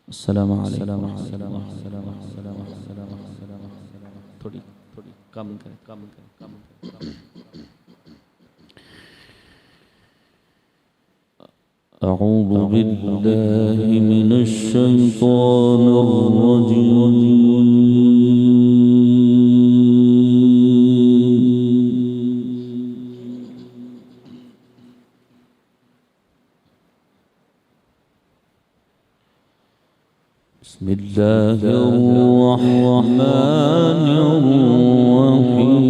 السلام عليكم. थोड़ी कम करें। أعوذ بالله من الشيطان الرجيم. بسم الله الرحمن الرحيم.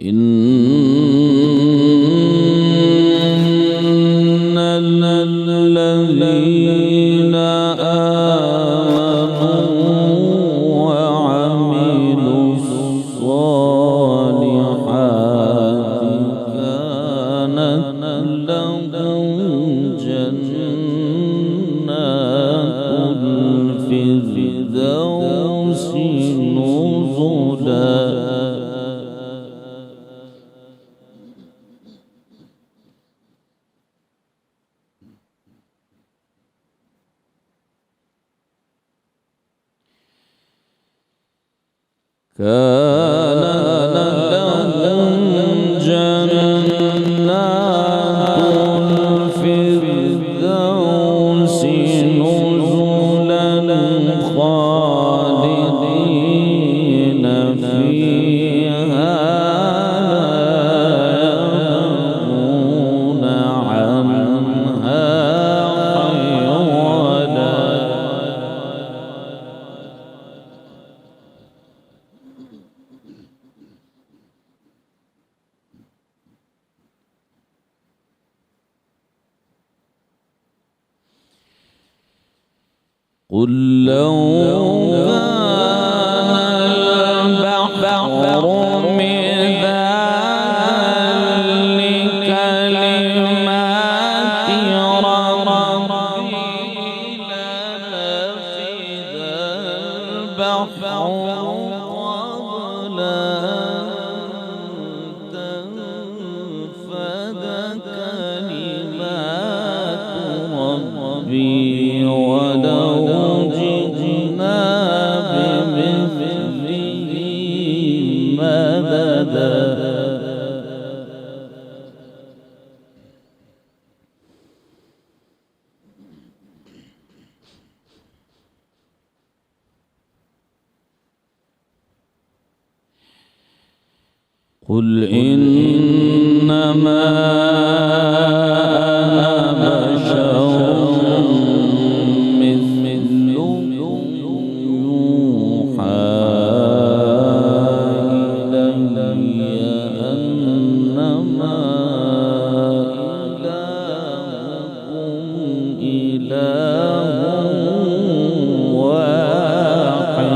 إن الذين آمنوا وعملوا الصالحات كانت لهم جنات الفردوس نزلا. كان لهم جنات الفردوس نزلا خالدين فيها لا يبغون عنها حولا. قل لو كان البحر مدادا لكلمات ربي لنفد البحر قبل أن تنفد كلمات ربي ولو جئنا بمثله مددا. قل إنما أنا بشر مثلكم يوحى إلي أنما إلهكم إله واحد.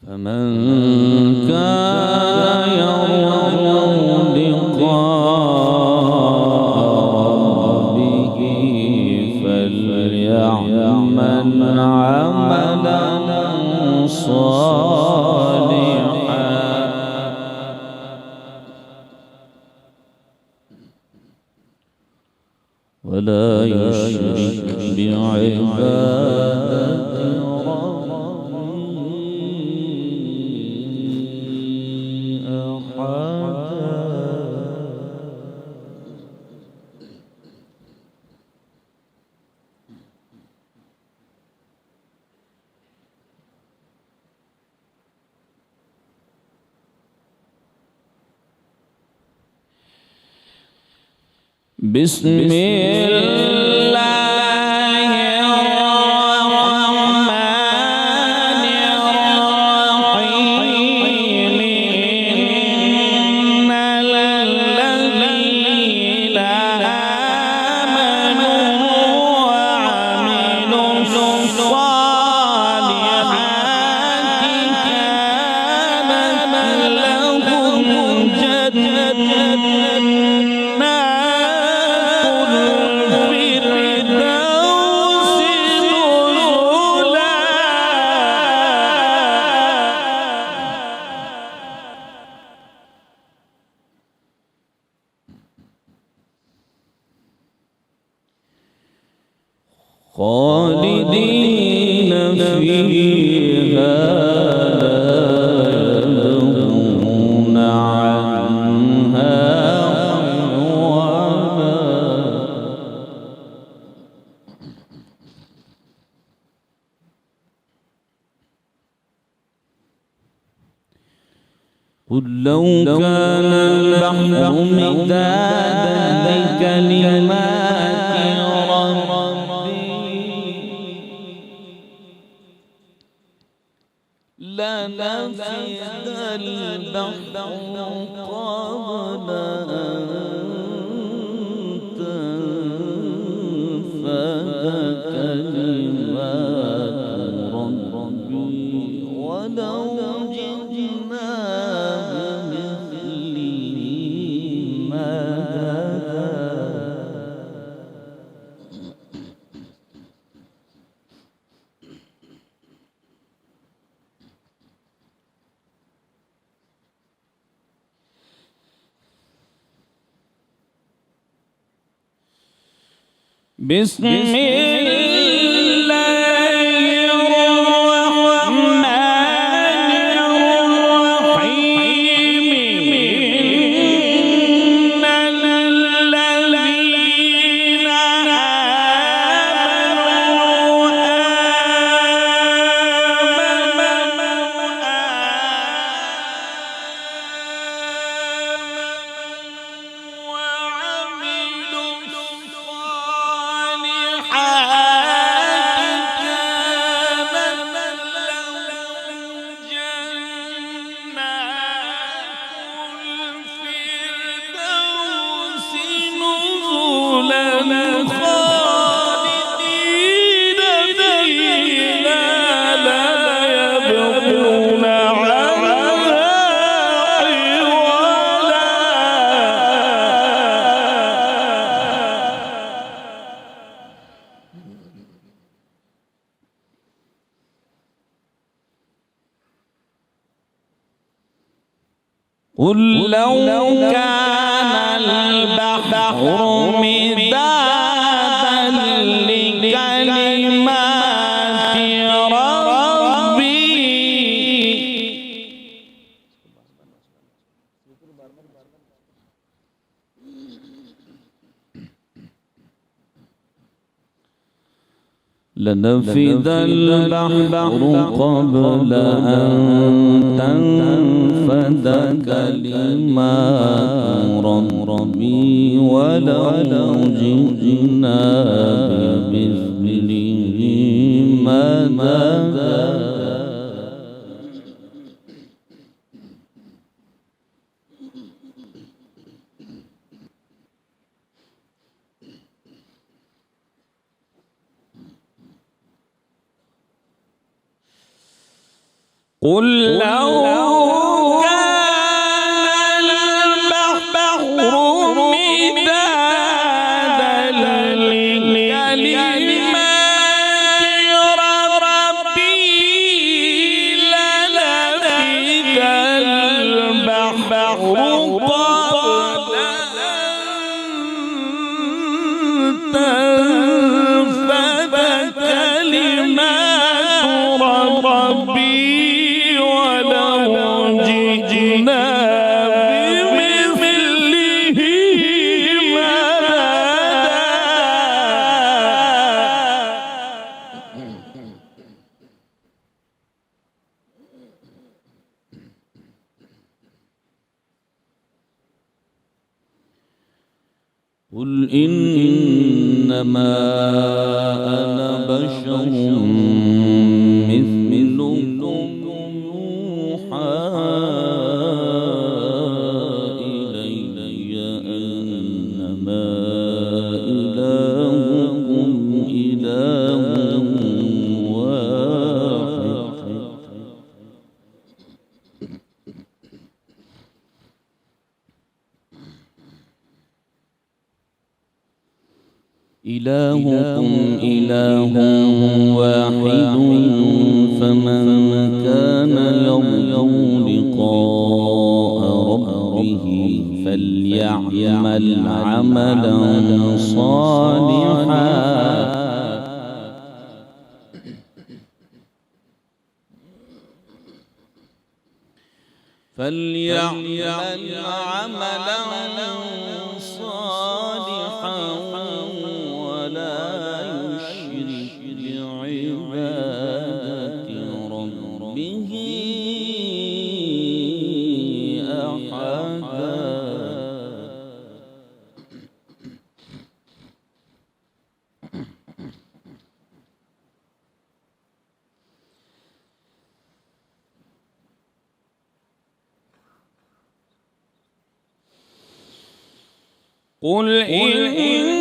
فمن كان يرجو لقاء ربه فليعمل عملا صالحا ولا يشرك بعبادة بسم الله الرحمن الرحيم. خالدين فيها لا يبغون عنها حولا. قل لو كان البحر مدادا لكلمات ربي لنفد البحر قبل أن تنفد كلمات ربي ولو جئنا بمثله مددا. بسم الله الرحمن الرحيم. إن الذين قل لو كان البحر مدادا لكلمات ربي لنفد البحر قبل أن تنفد كلمات ربي ولو جئنا بمثله مددا. قل لو كان البحر مدادا لكلمات ربي لنفد البحر قبل أن تنفد كلمات ربي ولو جئنا بمثله مددا. قل إنما أنا بشر مثلكم يوحى إلي أنما إلهكم إله واحد. إلهكم إله واحد فمن كان يرجو لقاء ربه فليعمل عملا صالحا فليعمل عملا صالحا ولا يشرك بعبادة ربه أحدا. قل إنما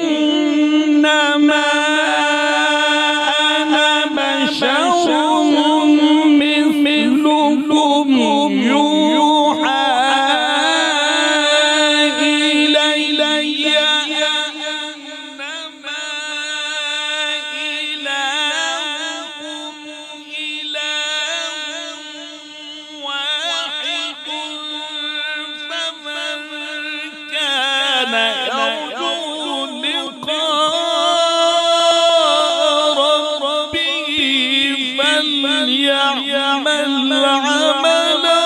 أنا بشر مثلكم يوحى إلي أنما إلهكم إله واحد فمن كان يرجو لقاء ربه فليعمل عملا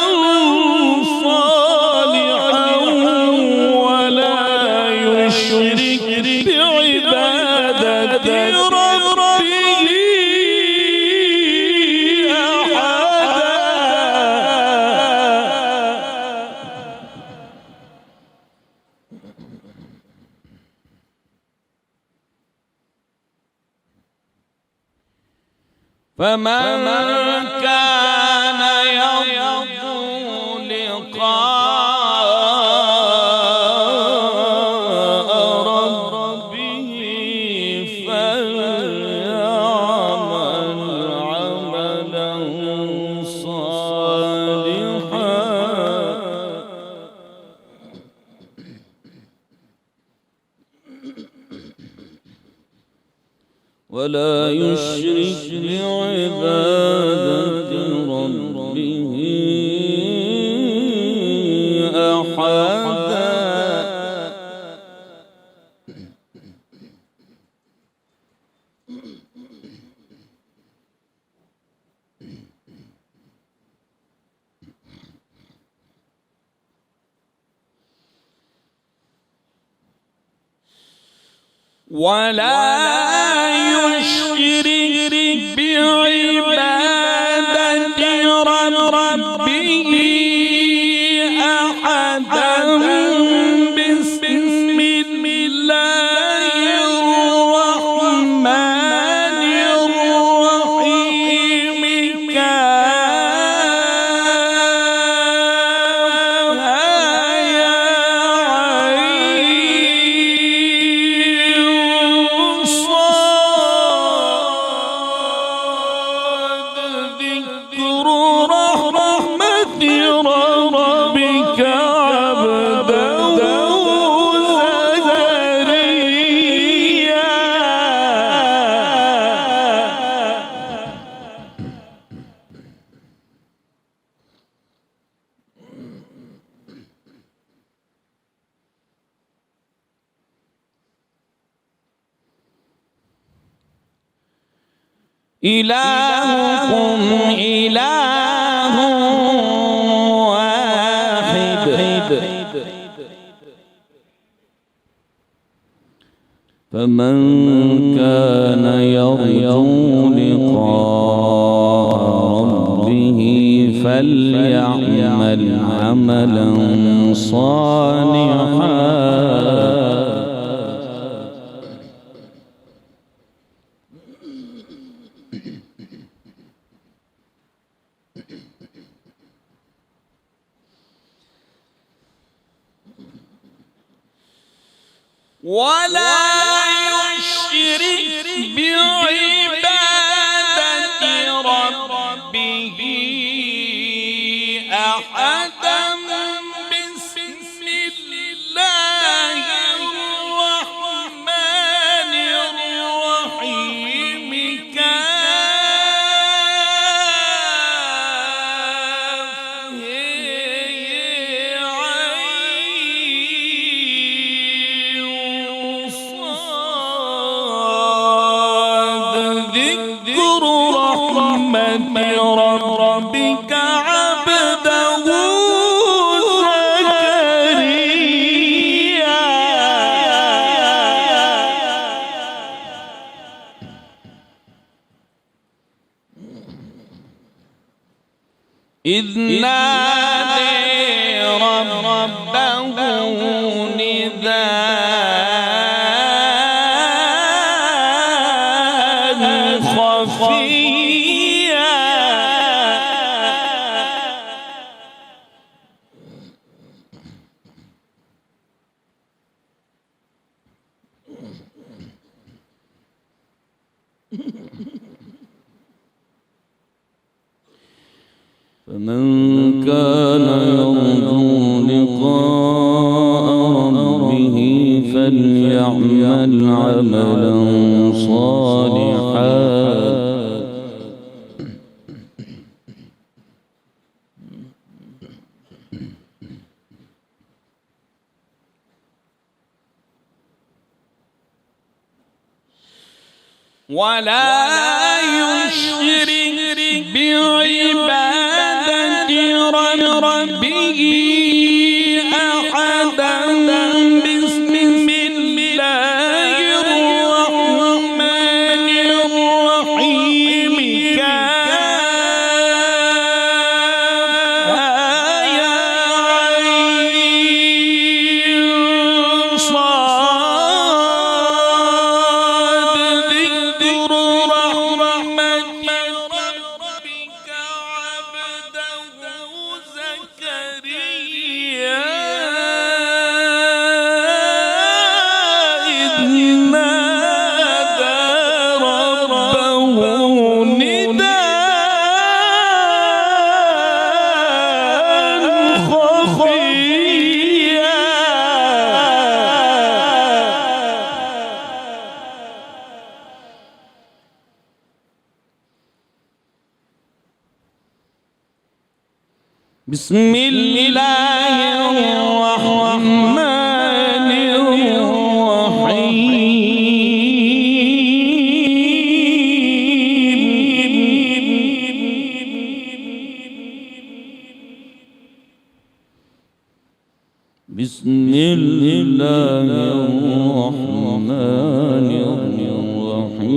صالحا ولا يشرك بعبادة ربه أحدا. فمن كان يرجو لقاء ربه فليعمل عملا صالحا ولا يشرك بعبادة ربه أحدا. ولا يشرك بعبادة ربه أحدا. بسم الله الرحمن الرحيم. إلهكم إله واحد فمن كان يرجو لقاء ربه فليعمل عملا صالحا ولا يشرك بعبادة ربه أحدا. بسم الله الرحمن الرحيم. ربك عبده إذ نادي ربه نداء خفيا فمن كان يرجو لقاء ربه فليعمل عملا صالحا ولا يشرك بعبادة ربه أحدا بسم الله الرحمن الرحيم كافها يا عين صاد ذكر رحمة ربك عبده زكريا إذ نادى ربه نداء خفيا بسم الله الرحمن الرحيم بسم الله الرحمن الرحيم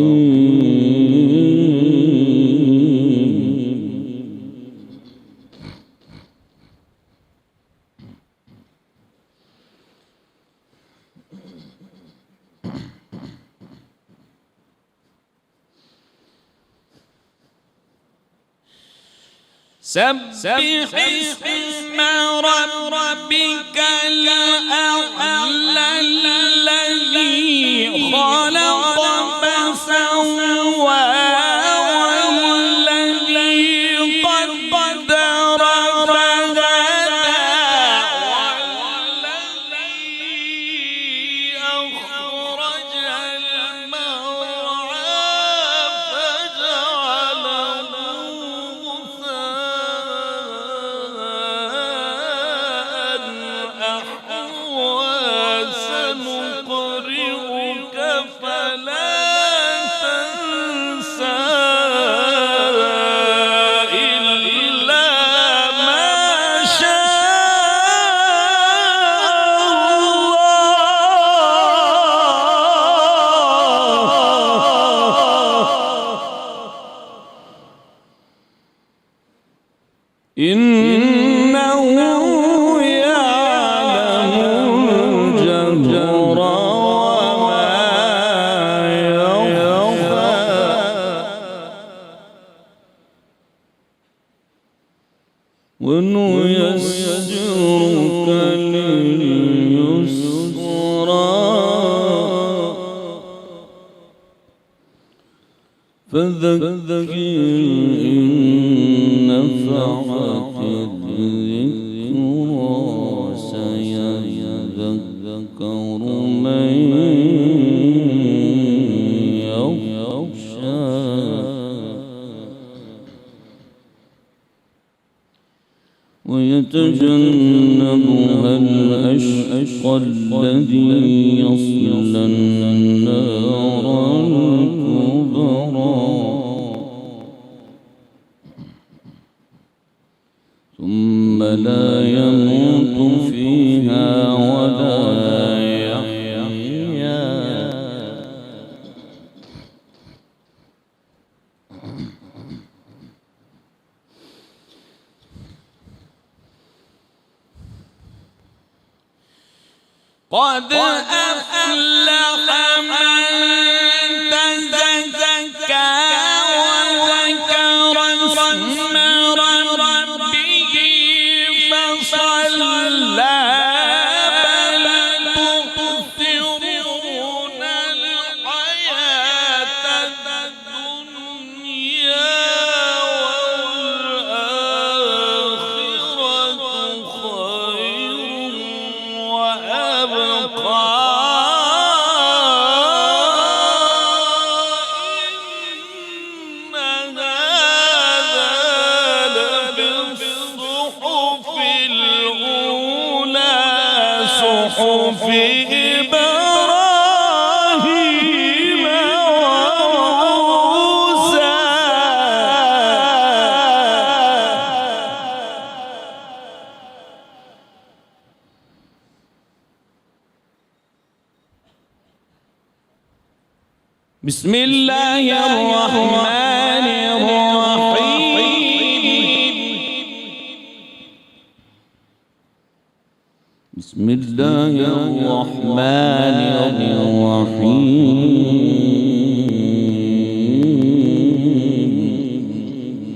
سبح اسم ربك الأعلى الذي خلق فسوى والذي قدر فهدى والذي أخرج المرعى فجعله سنقرئك فلا تنسى إلا ما شاء الله إنه يعلم الجهر وما يخفى ونيسرك لليسرى فذكر إن نفعت الذكرى سيذكر من يخشى ويتجنبها الأشقى الذي يصلى النار الكبرى ثم لا يموت فيها ولا يحيا قد أفلح من تزكى وذكر اسم ربه فصلى بل تؤثرون الحياة الدنيا والآخرة خير وأبقى صحف إبراهيم وموسى بسم الله الرحمن الرحيم بسم الله الرحمن الرحيم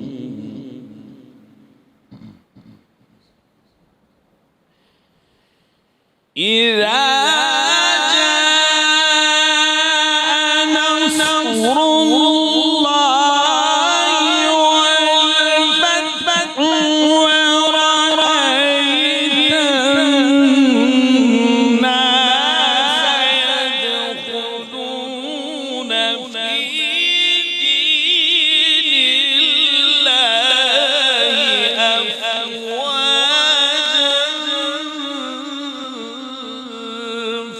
إذا جاء نصر الله والفتح ورأيت الناس يدخلون في دين الله أفواجا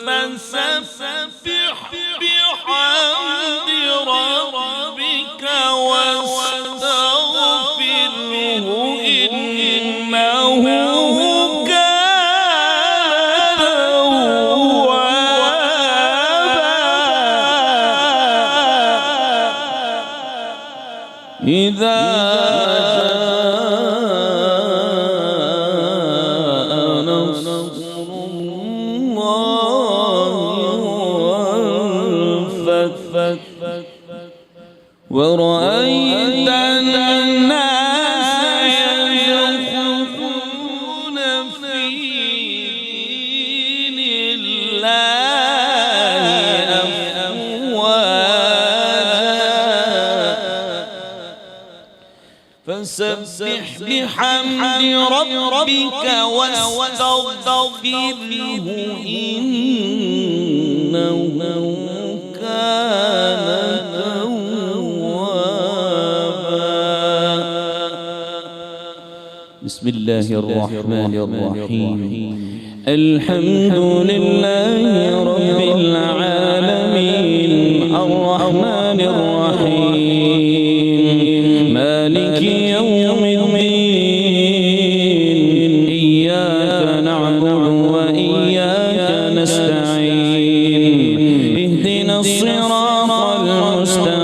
فسبح بحمد ربك واستغفره إنه كان توابا إذا جاء نصر الله والفتح ورأيت الناس يدخلون في دين الله أفواجا فسبح بحمد ربك واستغفره إنه كان توابا بسم الله الرحمن الرحيم الحمد لله رب العالمين الرحمن الرحيم مالك يوم الدين إياك نعبد وإياك نستعين اهدنا الصراط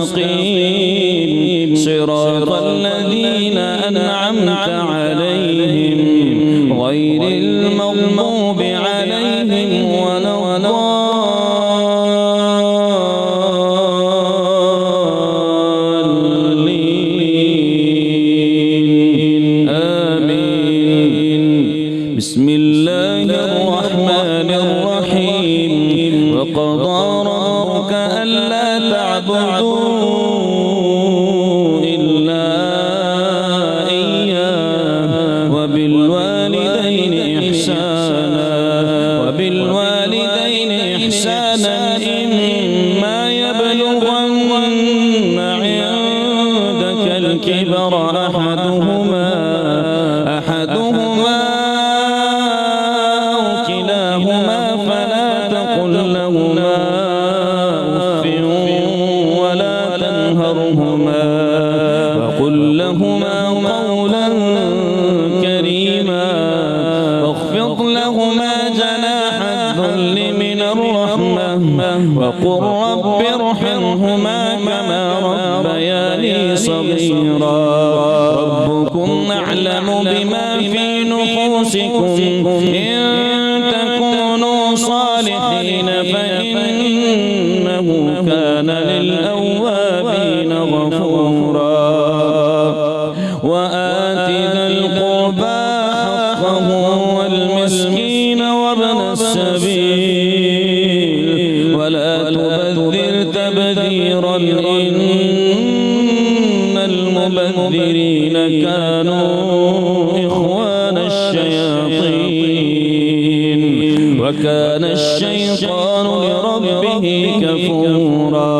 المستقيم صراط الذين أنعمت عليهم غير المغضوب عليهم ولا الضالين آمين بسم الله الرحمن الرحيم وقضى ربك ألا تعبدوا إلا إياه وبالوالدين إحسانا إما يبلغن عندك الكبر أحدهما أو كلاهما فلا تقل لهما أف ولا تنهرهما وقل لهما قولا كريما واخفض لهما جناح الذل من الرحمة وقل رب ارحمهما كما ربياني صغيرا ربكم أعلم بما في نفوسكم إن تكونوا صالحين إن المبذرين كانوا إخوان الشياطين وكان الشيطان لربه كفورا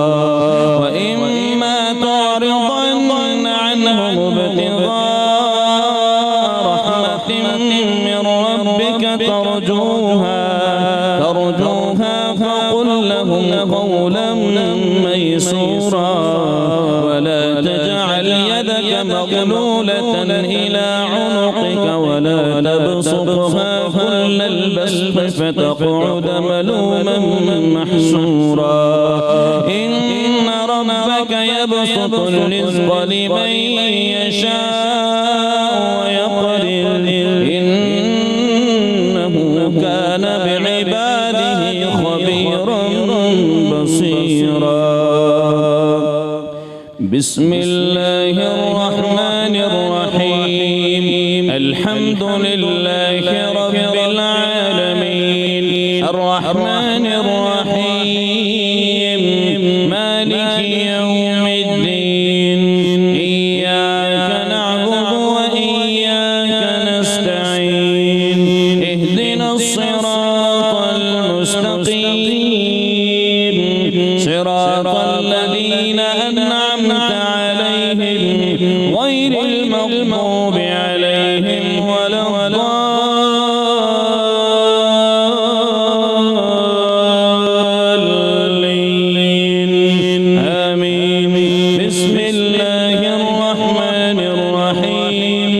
وإما تعرضن عنهم ابتغاء رحمة من ربك ترجوها فقل لهم قولا ميسورا ولا تجعل يدك مغلولة إلى عنقك ولا تبسطها كل البسط فتقعد ملوما محسورا إن ربك يبسط الرزق لمن يشاء ويقدر إنه كان بعباده خبيرا بصيرا بسم الله الرحمن الرحيم الحمد لله رب العالمين الرحمن الرحيم مالك يوم الدين إياك نعبد وإياك نستعين اهدنا الصراط المستقيم صراط الذين أنعمت عليهم غير المغضوب عليهم ولا الضالين آمين بسم الله الرحمن الرحيم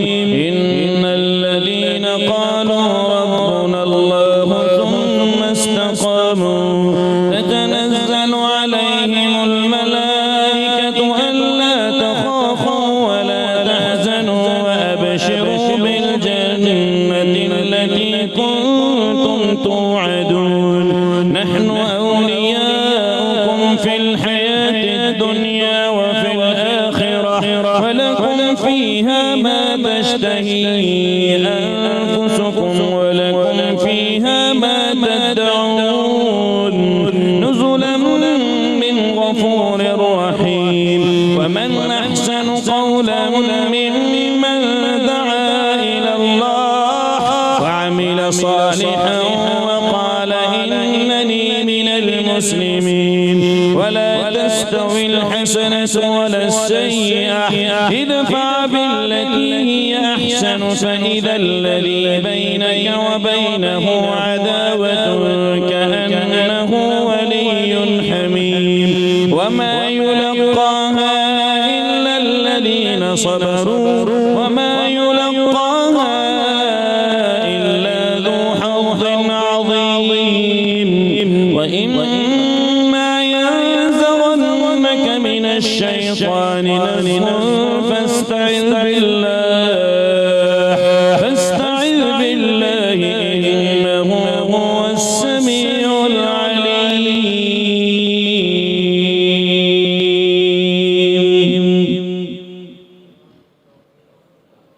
إن الذين قالوا ربنا الله ثم استقاموا تتنزل عليهم الملائكة ألا تخافوا ولا تحزنوا وأبشروا بالجنة التي كنتم توعدون نحن أولياؤكم في الحياة الدنيا وفي الآخرة ولكم فيها ما تشتهي أنفسكم ولكم فيها ما تدعون نزلا من غفور رحيم ومن أحسن قولا ممن دعا إلى الله وعمل صالحا وقال إنني من المسلمين ولا تستوي الحسنة ولا السيئة ادفع بالتي هي أحسن فإذا الذي بينك وبينه عداوة كأنه ولي حميم وما يلقاها إلا الذين صبروا وما يلقاها إلا ذو حظ عظيم وإما ينزغنك من الشيطان نزغ فاستعذ بالله إنه هو السميع العليم